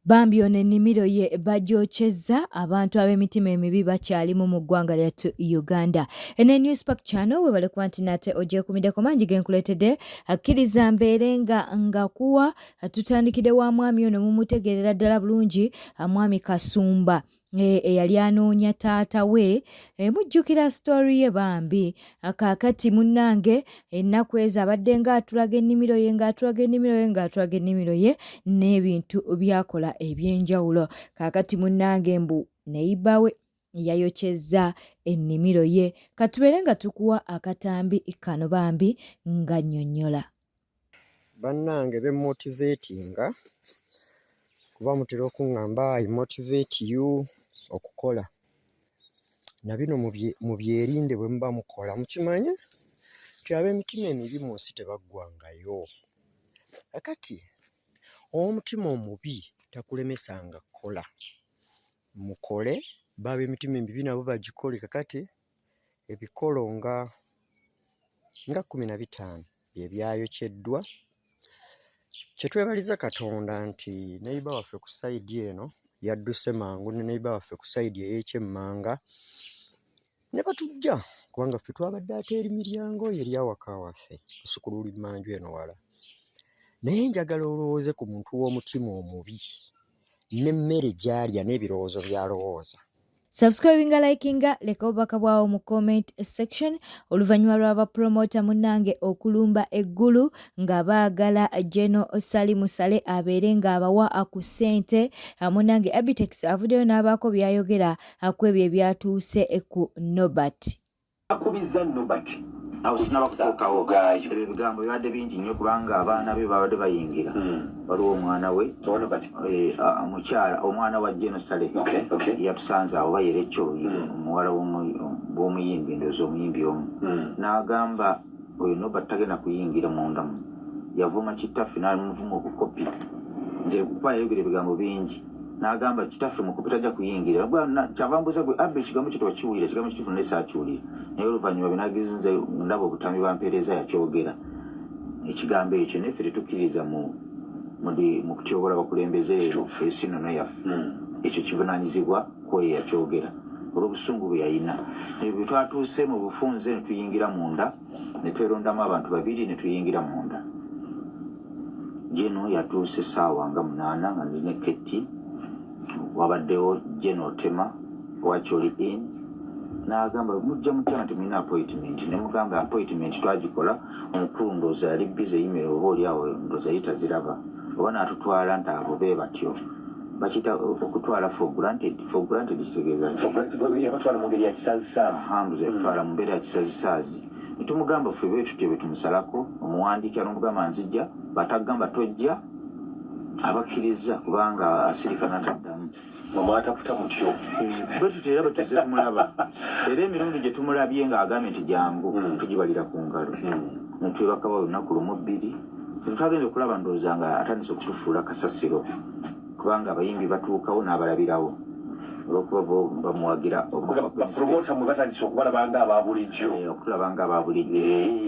Bambi ono ennimiro ye bajyokyezza abantu ab'emitima emibi bakyalimu mu ggwanga lyattu Uganda. Ene Newspark channel we bale kuba nti nate ogyekumiddeko mangi genkuleetedde akkiriza mbeere nga kuwa tutandikidde wa mwami ono mumutegeerera ddala bulungi mwami Kasumba. Eyali anoonya taata we mujjukira story ye bambi kaakati munnange ennaku ezo abadde ng'atulaga ennimiro ye n'ebintu byakola eby'enjawulo kaakati munnange mbu neiba we yayokyezza ennimiro ye katubeere nga tukuwa akatambi kano bambi nga nnyonnyola bannange bemotivatinga kuba mutera okuŋŋamba I motivate you okukola na bino mubyerinde bwe muba mukola mukimanye nti ab'emitima emibi mu nsi tebaggwangayo kakati omutima omubi takulemesanga kukola mukole baba emitima emibi nabo bagikole kakati ebikolo nga 15 bye byayokyeddwa kyetwebaliza Katonda nti neiba waffe ku sayidi eno yadduse mangu ne neiba waffe ku sayidi ey'ekyemmanga ne batujja kubanga ffe twabadde ate eri miryango eri awaka waffe tusukulula manju eno wala naye njagala olowooze ku muntu w'omutima omubi n'emmere gy'alya n'ebirowoozo by'alowooza. Subscribinga likinga leka obubaka bwawo mu comment section oluvannyuma lw'aba promota munnange okulumba eggulu nga baagala General Salimu Sale abeere ng'abawa ku ssente munnange Abitex avuddeyo n'abaako byayogera ku ebyo ebyatuuse ku Norbert. Akubiza Norbert awo sinabakutuukawo ebigambo bibadde bingi nnyo kubanga abaana be babadde bayingira waliwo omwana we mukyala omwana wa General Sale yatusanze awo bayera ekyoyi omuwala w'omuyimbi ndowooza omuyimbi omu n'agamba oyo Norbert tagenda kuyingira mundamu yavuma kitaffe n'amuvuma obukopi nze kuba yayogera ebigambo bingi n'agamba kitaffe mukopi tajja kuyingira kyava mbuuza gwe abbe ekigambo kyo tewakiwulira ekigambo kituufu naye saakiwulira naye oluvannyuma binagizinze ndaba obutambi bampeereza yakyogera ekigambo ekyo naye ffe tetukkiriza mu kutyobola bakulembeze ensi nono yaffe ekyo kivunaanyizibwa kweyo yakyogera olw'obusungu bwe yayina ebyo twatuuse mu bufunze ne tuyingira munda ne twerondamu abantu babiri ne tuyingira munda Jeno yatuuse essaawa nga 8 nga ndine Ketti wabaddewo General Tema Wacholi in n'agamba mujja mutya nti mulina appointment ne mugamba appointment twagikola omukulu ndooza yali bize email oba oliawo ndooza yitaziraba oba n'atutwala nti abo be batyo bakiyita okutwala for granted kitegeeza yabatwala mu ngeri ya kisaazisaazi yatwala mu mbeera ya kisaazisaazi netumugamba ffe bwe tutyo bwe tumusalako omuwandiiki n'omugamba nzijja batagamba tojja abakkiriza kubanga asirikana taddamu mwatafuta mutyo bwe tutera batuze tumulaba era emirundi gye tumulabye ng'agambye nti jangu tugibalira ku ngalo netwebaka olunaku lumu 2 tetwagenda okulaba ndowooza nga atandise okutufuula kasasiro kubanga abayimbi batuukawo n'abalabirawo olwokuba bamuwagira promota mwe batandise okubalabanga ababulijjo okulabanga ababulijjo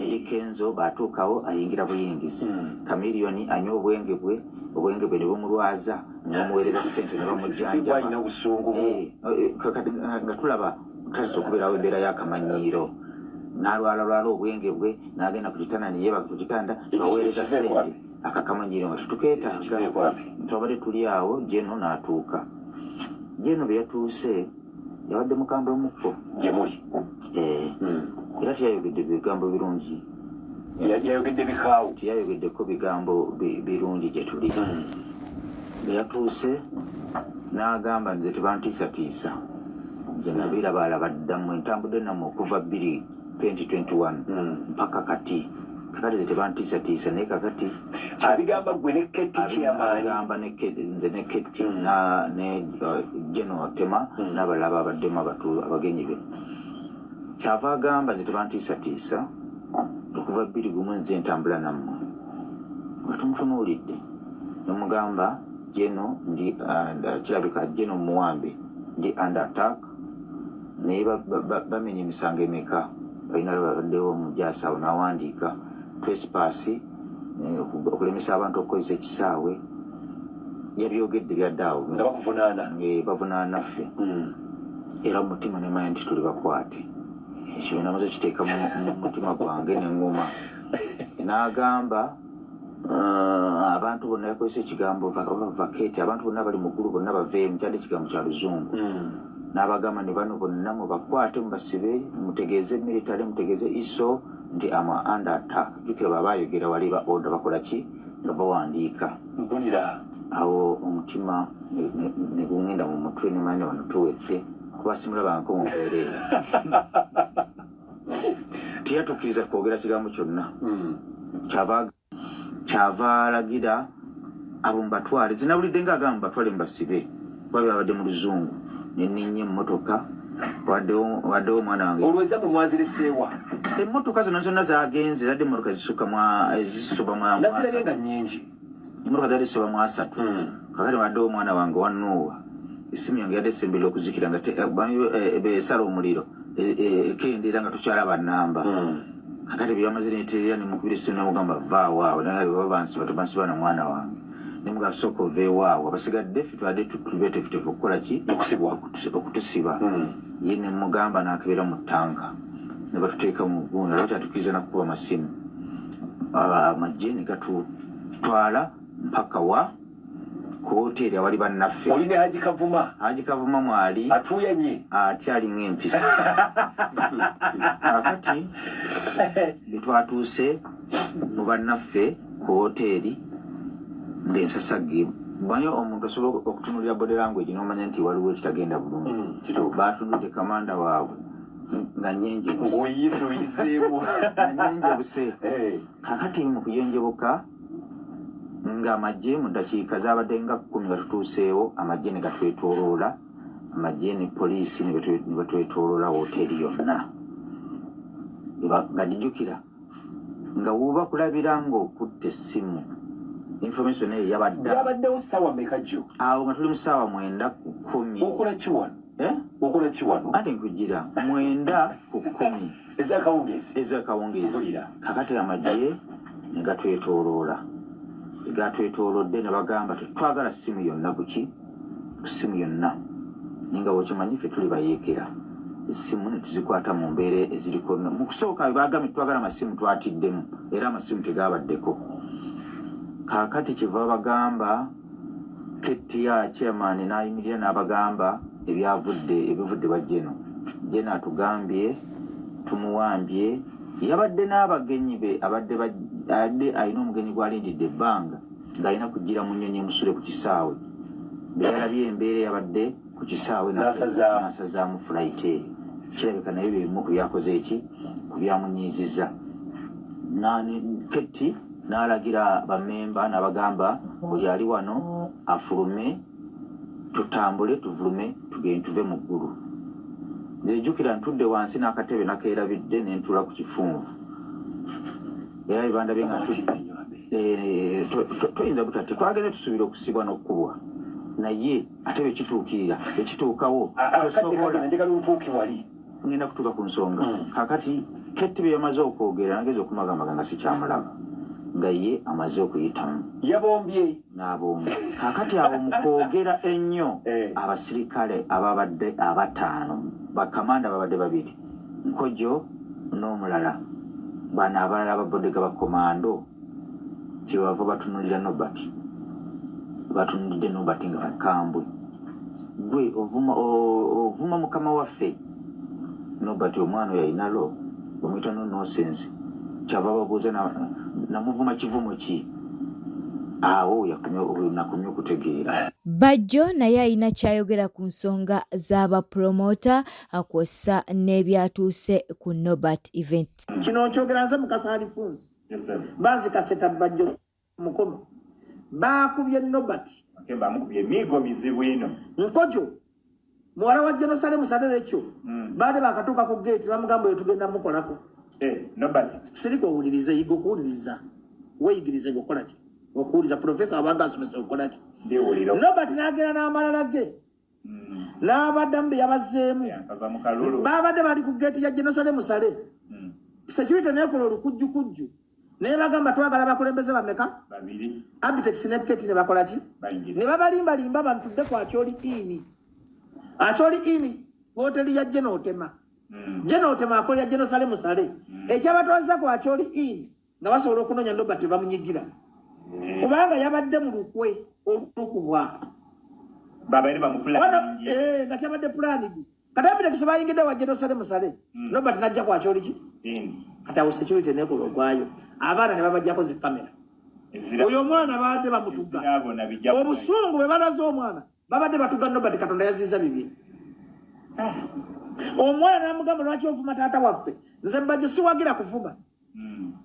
eri Kenzo batuukawo ayingira buyingizi Kamiliyoni anywa obwenge bwe ne bumulwaza n'omuweereza ssente ne bamujjanjaba nga tulaba tatandise okubeerawo embeera y'akamanyiiro n'alwala obwenge bwe n'agenda ku kitanda ne yeebaka ku kitanda baweereza ssente akakamanyiiro nga tetukeetaaga twabadde tuli awo Jeno n'atuuka Jeno bwe yatuuse yabadde mukambwe mukko gye muli era teyayogedde bigambo birungi yayogedde bikaawo teyayogeddeko bigambo birungi gye tuli bwe yatuuse n'agamba nze tebantiisatiisa nze nabirabaalaba ddamu entambudde nammwe okuva 2021 mpaka kati kakati ze tebantiisatiisa naye kakati abigamba gwe ne Ketti kyamaanigamba nze ne Ketti ne General Tema n'abalala babaddemu abagenyi be kyava agamba nze tebantiisatiisa okuva 2021 nze ntambula nammwe nga tumutunuulidde nemugamba Jeno ndi kirabika Jeno muwambe ndi under attack naye bamenya emisango emeka balina babaddewo omujaasi awo n'awandiika trespass okulemesa abantu okukozesa ekisaawe yabyogedde byaddawo nga bakuvunaana bavunaana naffe era mutima nemanya nti tuli bakwate ekyo namaze kiteeka mu mutima gwange neŋŋuma n'agamba abantu bonna yakozesa ekigambo vacate abantu bonna bali mu ggulu bonna baveemu kyadde ekigambo kya luzungu n'abagamba ne bano bonna mubakwate mubasibe mutegeeze military mutegeeze iso nti ama under attack jukira baba ayogera wali ba order bakola ki nga bawandiika mpulira awo omutima ne gungenda mu mutwe nemanya wano tuwedde kuba simulabangako mu mbeera tiyatukkiriza kwogera kigambo kyonna kyava alagira abo mubatwale zinawulidde ngaagamba mubatwale mubasibe kuba byabadde mu luzungu neninnya emmotoka waddewo omwana wange olweza mwe mwazireseewa emmotoka zonna zonna zagenze zadde emmotoka zisoba nazirabye nga nnyingi emmotoka zali zisoba mu 3 kakati waddewo omwana wange wanuuwa esimu yange yadde esembera okuzikira nga besala omuliro ekendera nga tokyalaba namba kakati byamaze neterera nemukubira esimu nemugamba vaawaawo nabansiba na mwana wange nemuga soko veewaawo abasigadde ffe twadde tubetefutefu okukola ki okutusiba ye nemugamba nakebera mu ttanka ne batuteeka mu ggunda lwakyatukkiriza nakukuba amasimu amagye ne gatutwala mpaka wa ku hoteri awali bannaffe oli ne Haji Kavuma mwali atuyanye atyali ng'empisa kakati betwatuuse mu bannaffe ku hoteri ng'ensasagge banyo omuntu asobola okutunulira body language n'omanya nti waliwo ekitagenda bulungi batunudde kamanda waabwe nga nyenje buse kakati mu kuyenjebuka nga amagye mu ddakiika zabadde nga 10 nga tutuuseewo amagye ne gatwetooloola amagye ne poliisi ne batwetooloola hoteri yonna nga dijjukira nga wuuba kulabira ng'okutta essimu information eyo yabaddewo ssaawa mmeka jjo awo nga tuli mu ssaawa 9 ku 10 okola ki wano ate nkujjira 9 ku 10 ez'akawungeezi kakati amagye ne gatwetooloola gatwetoolodde ne bagamba tetwagala ssimu yonna ku ssimu yonna nga wokimanyi ffe tuli bayeekera essimu ne tuzikwata mu mbeera eziriko mu kusooka bagambye twagala amasimu twatiddemu era amasimu tegabaddeko kakati kiva bagamba ketya chairman n'ayimirira n'abagamba ebivudde bajjeno jena atugambye tumuwambye yabadde n'abagenyi be abadde alina omugenyi gwalindidde ebbanga ng'alina kujjira mu nnyonyi musule ku kisaawe beyalabye embeera yabadde ku kisaawe n'asazaamu flight eyo kirabika naye bimu ku byakoze ku byamunyiizizza ketti n'alagira bammemba n'abagamba buli ali wano afulume tutambule tuvulume tugende tuve mu ggulu nzijjukira ntudde wansi n'akatebe nakeerabidde nentula ku kifunvu era bibandabye nga toyinza butate twagenze tusuubira okusibwa n'okkubwa naye ate bwekituukirira ekituukawo ngenda kutuuka ku nsonga kakati ketti bye yamaze okwogera nageza okumagamaga nga sikyamulaba nga ye amaze okuyitamu yabombye n'abombi kakati abo mu kwogera ennyo abasirikale ababadde 5 bakamanda babadde 2 nkojo n'omulala bano abalala babodega bakomando kyebava batunulira nobati batunulidde nobati nga bakambwe gwe ovuma mukama waffe nobati omwana oyo ayinalo bamuyita nosense kyava babuuza namuvuma kivumo ki awo nakumya okutegeera Bajjo naye alina kyayogera ku nsonga z'abapromota akwоса n'ebyatuuse ku Nobat event. Kino nkyogera nze Mukasa Alphonse banzi kaseta Bajjo mukono baakubye Nobat bamukubye migo mizibu ino nkojo muwala wa Jerusalem sadere ekyo baade bakatuuka ku gate bamugamba oyo tugenda mukolako Nobat siriko owulirize yigo kuwuliriza weyigirize ngokola ki okuwuliza profesa abanga asomesa okola ki Nobat n'agenda n'amalala ge n'abaddamu be yabazeemu baabadde bali ku gate ya Jerusalem sale security neekola olukujjukujju ne bagamba twagala bakulembeze bameka babiri Abitex ne Keti ne bakola ki ne babalimba limba bantudde kwa Acholi ini hoteli ya Jenotema Jenotema akolya Jerusalem sale ekyabatwaza kwa Acholi ini nga basobola okunonya Nobert bamunyigira kubanga yabadde mu lukwe olukubwa baba eri bamupula nga kyabadde planning katabire kisabayingide wa Jerusalem sale Nobert najja kwa Acholi ki kata wo security ne kulogwayo abaana ne babajjako zi kamera oyo mwana baadde bamutuga obusungu bwe balaze omwana babadde batuga Nobert Katonda yaziza bibi omwana amugamba lwaki ovuma taata waffe nze mbajje siwagira kuvuma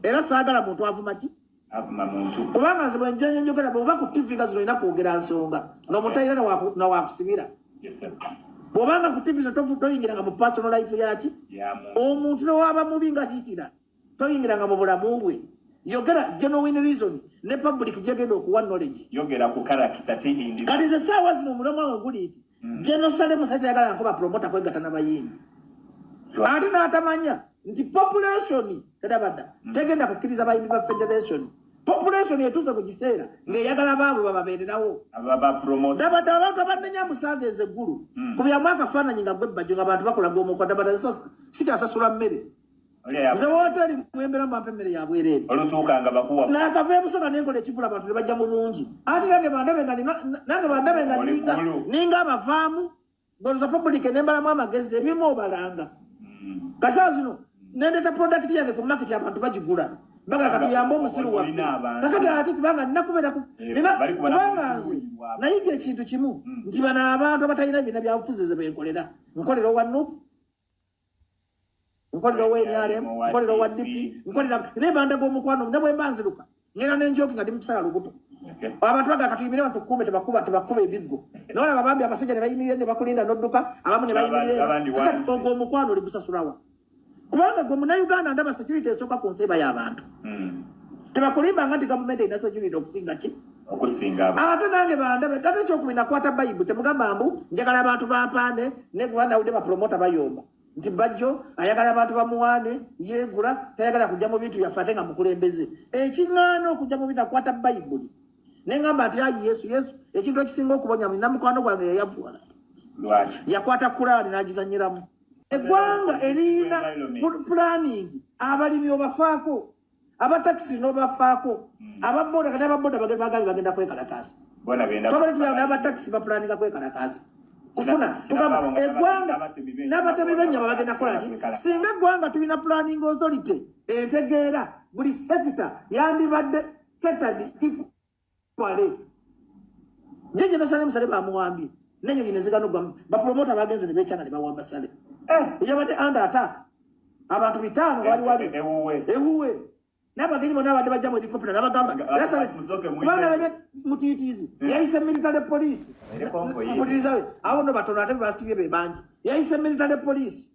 era saagala muntu avuma ki avuma muntu kubanga nze bwenjenye njogera bw'oba ku TV gazi olina kwogera nsonga ng'omutayira na wakusibira bw'obanga ku TV toyingiranga mu personal life yaki omuntu newaba mubi nga hiitira toyingiranga mu bulamu bwe yogera genuine reason ne public gyegenda okuwa knowledge yogera ku character indi kati ze saawa zino omulomo wange guli nti Jerusalem site yagala nkuba promoter kwegattana bayimbi ate n'atamanya nti population tedabadda tegenda kukkiriza bayimbi ba federation population etuuze ku kiseera ng'eyagala baabwe bababeererawo dabadde abantu abanenya musange ezeggulu ku byamwaka faananyi nga gwebbajjo ng'abantu bakulaga omukwa dabadda sikasasula mmere nze wooteri mwembera mwampa emmere yabwereere olutuukanga bakuwa nakava ebusoga nenkola ekivula abantu ne bajja mu bungi ate nange bandabe nga ninga abavaamu ngoloza public nembalamu amagezi ebimu obalanga kasaa zino nendeta product yange ku market abantu bagigula baga katuyamba omusiru waffe kakati ati kubanga nnakubeera kubanga nze nayiga ekintu kimu nti bano abantu abatalina ebiina byabufuzi ze benkolera nkolera owa nupu nkolera owa NRM nkolera owa DP nkolera nebanda g'omukwano ne bwe mbanziruka ngera n'enjoki nga ndi mu kisala lubuto abantu baga katuyimire abantu kuume tebakuba ebiggo nolaba bambi abasajja ne bayimirire ne bakulinda n'odduka abamu ne bayimirire kati og'omukwano oli gusasulawa kubanga gwe munnayuganda ndaba security esooka ku nseeba y'abantu tebakulimbanga nti gavumenti erina security okusinga ki ate nange bandabe ate ekyokubiri nakwata bayibuli temugamba mbu njagala abantu bampande ne banawudde bapromota bayomba nti bajjo ayagala abantu bamuwaane yeegula tayagala kujja mu bintu byaffe ate nga mukulembeze ekiŋŋaana okujja mu bintu akwata bayibuli neŋŋamba nti ayi yesu ekintu ekisinga okubonya mulina mukwano gwange yayavuwala yakwata kulaani n'agizanyiramu eggwanga erina planning abalimi obafaako abatakisi n'obafaako ababoda kati ababoda bagambi bagenda kwekalakaasa tobale tuyaba n'abatakisi bapulaninga kwekalakaasa kufuna tugamba eggwanga n'abatemi b'ennyama bagenda kukola ki singa eggwanga tulina planning authority entegeera buli sekita yandibadde ketadi ikwale njenje nosale musale bamuwambye nenyonyi neziganogwamu bapromota bagenze ne bekyanga ne bawamba sale yabadde under attack abantu bitano wali ewuwe n'abagenyi bonna abadde bajja mu helicopter n'abagamba kubanga mutiitiizi yayise military police mpuliriza we abo no batono ate basibye be bangi yayise military police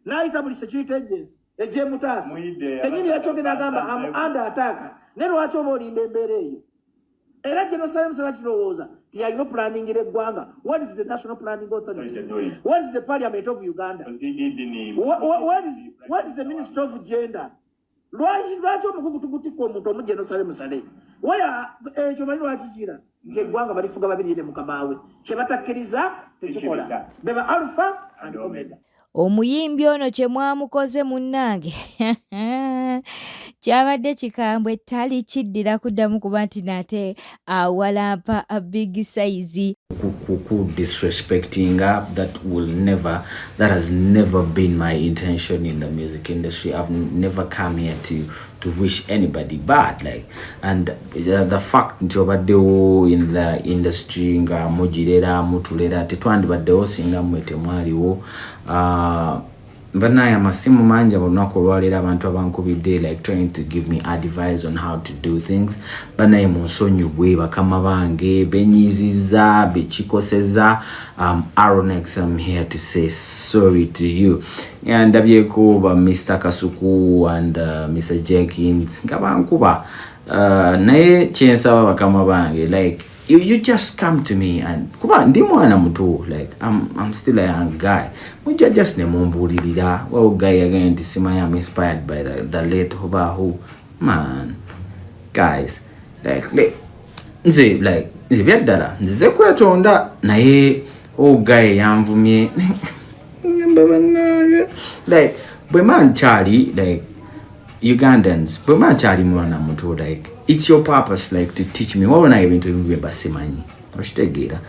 n'ayita buli security agency egyemutaasi kenyini yakyogera agamba am under attack ne lwaki oba olinda embeera eyo era Jerusalem sala kirowooza ti yalina planning eggwanga. What is the National Planning Authority? What is the Parliament of Uganda? What is the Ministry of Gender? Lwaki omukugutugutika omuntu omu Jerusalem sale waya ekyo bali lwakikira nti eggwanga balifuga babiri ne mukamaawe kyebatakkiriza tekikola beba Alpha and Omega. Omuyimbi ono kye mwamukoze munnange kyabadde kikambwe tali kiddira kuddamu kuba nti nate awalampa a big size disrespecting that has never been my intention in the music industry. I've never come here to wish anybody bad, like, and the fact ntobaddewo in the industry nga mujirera mutulera tetwandibaddewo singa mwete mwaliwo banaye amasimu mangi olunaku olwaleero abantu abankubidde like trying to give me advice on how to do things banaye munsonyiwe bakama bange benyiziza bekikoseza Aronex, I'm here to say sorry to you. And ndabyeko ba Mr. Kasuku and Mr. Jenkins ngabankuba naye kyensaba bakama bange like you just come to me and kuba ndi mwana muto, like I'm still a young guy. Muja just ne mumbulirira wa guy again to see I'm inspired by the late Hobahu man. guys, like nze byaddala nzize kwetonda naye ogaye yanvumye like bwe man chali like Ugandans bwe man chali mwana muntu like it's your purpose like to teach me wabona ebintu ebimwe basimanyi oshitegeera.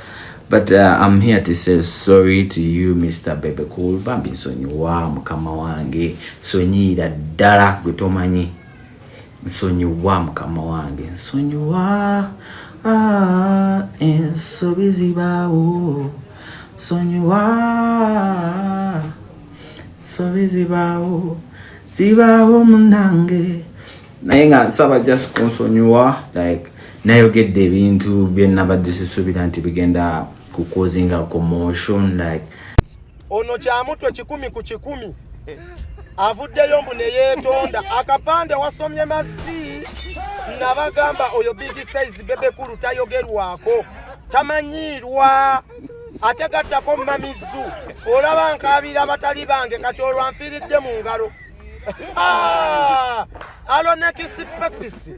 But I'm here to say sorry to you, Mr. Bebe Cool. Bambi nsonyiwa mukama wange, nsonyiira ddala gwe tomanyi. Nsonyiwa mukama wange, nsonyiwa ensobi zibaawo, nsonyiwa ensobi zibaawo munange. Naye nga nsaba just kunsonyiwa like nayogedde ebintu bye nabadde sisuubira nti bigenda kukozinga commotion like ono kyamutwe 10 ku 10 avuddeyo mbu ne yeetonda akapande wasomye masi nabagamba oyo big size Bebe Cool tayogerwako tamanyirwa ategattako mamizu olaba nkabira abatali bange kati olwanfiiridde mu ngalo alo nekisi pepisi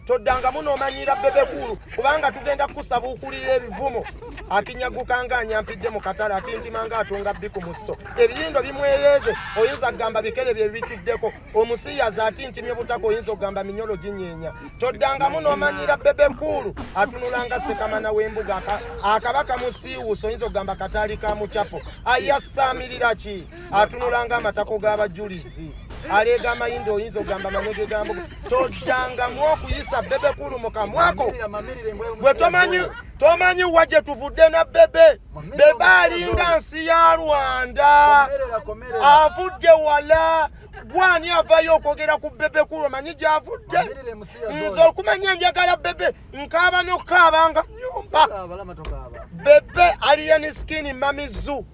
todanga muno omanyira Bebe Cool kubanga tugenda kusaba okulira ebivumo akinyagukanga anyampidde mu katala ati ntimanga atunga biku musto ebiyindo bimweleze oyinza gamba bikere bye bitiddeko omusiyaza ati ntimye butako oyinza gamba minyolo ginyenya todanga muno omanyira Bebe Cool atunulanga sekamana w'embuga akabaka musiwuso oyinza gamba katali ka muchapo ayasamirira ki atunulanga amatako g'abajulizi alega amayindo oyinza ogamba manege gambo todanga mwokuyisa Bebe Cool mukamwako gwe tomanyi waje tuvudde na Bebe alinga nsi ya Rwanda avudde wala gwani avayo okwogera ku Bebe Cool manyi gyavudde nze okumanya njagala Bebe nkaba nokaabanga nyumba Bebe aliyeni skini mamizu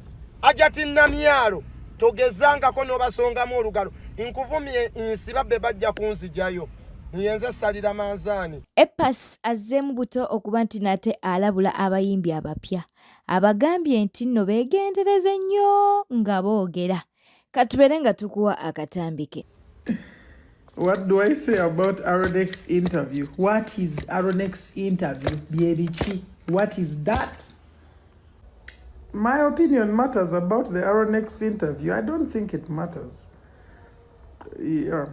ajati namyalo togezangako n'obasongamu olugalo nkuvumye nsiba Bebe ajja kunzijayo niyenze salira manzaani. Epas azzeemu buto okuba nti nate alabula abayimbi abapya abagambye nti nno beegendereze nnyo nga boogera katubere nga tukuwa akatambike. What do I say about Aronex interview? What is Aronex interview? Byebichi. What is that? My opinion matters about the Aronex interview. I don't think it matters. Yeah.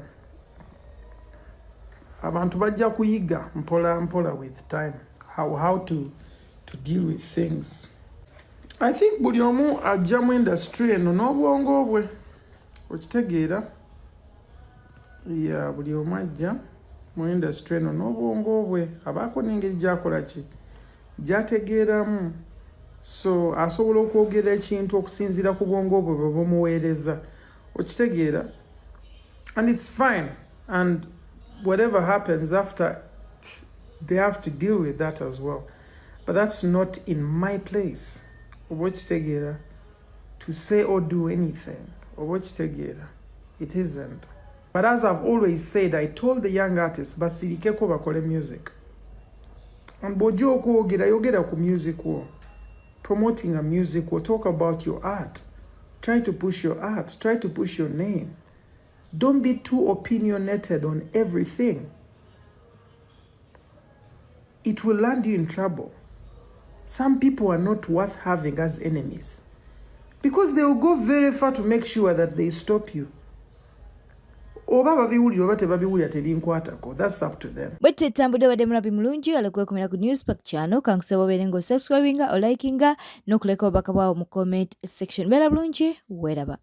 Abantu bajja kuyiga mpola with time how to deal with things. I think buli omu ajja mu industry eno n'obwongo bwe okitegeera. Yeah, buli omu ajja mu industry eno n'obwongo bwe abaako n'engeri gy'akola ki gy'ategeeramu. So asobola okwogera ekintu okusinziira ku bwongo bwe bwe bumuweereza okitegeera, and it's fine, and whatever happens after they have to deal with that as well, but that's not in my place okitegeera to say or do anything okitegeera, it isn't. But as I've always said, I told the young artists basirikeko bakole music, and bw'ojja okwogera yogera ku music wo. Promoting a music will talk about your art. Try to push your art. Try to push your name. Don't be too opinionated on everything. It will land you in trouble. Some people are not worth having as enemies because they will go very far to make sure that they stop you. That's up to them. Bwete tambudde wadde mulabi mulungi alokwekomera ku Newspack channel kankusaba obeere ng'osubscribinga, olikinga n'okuleka obubaka bwawo mu comment section. Beera bulungi, weeraba.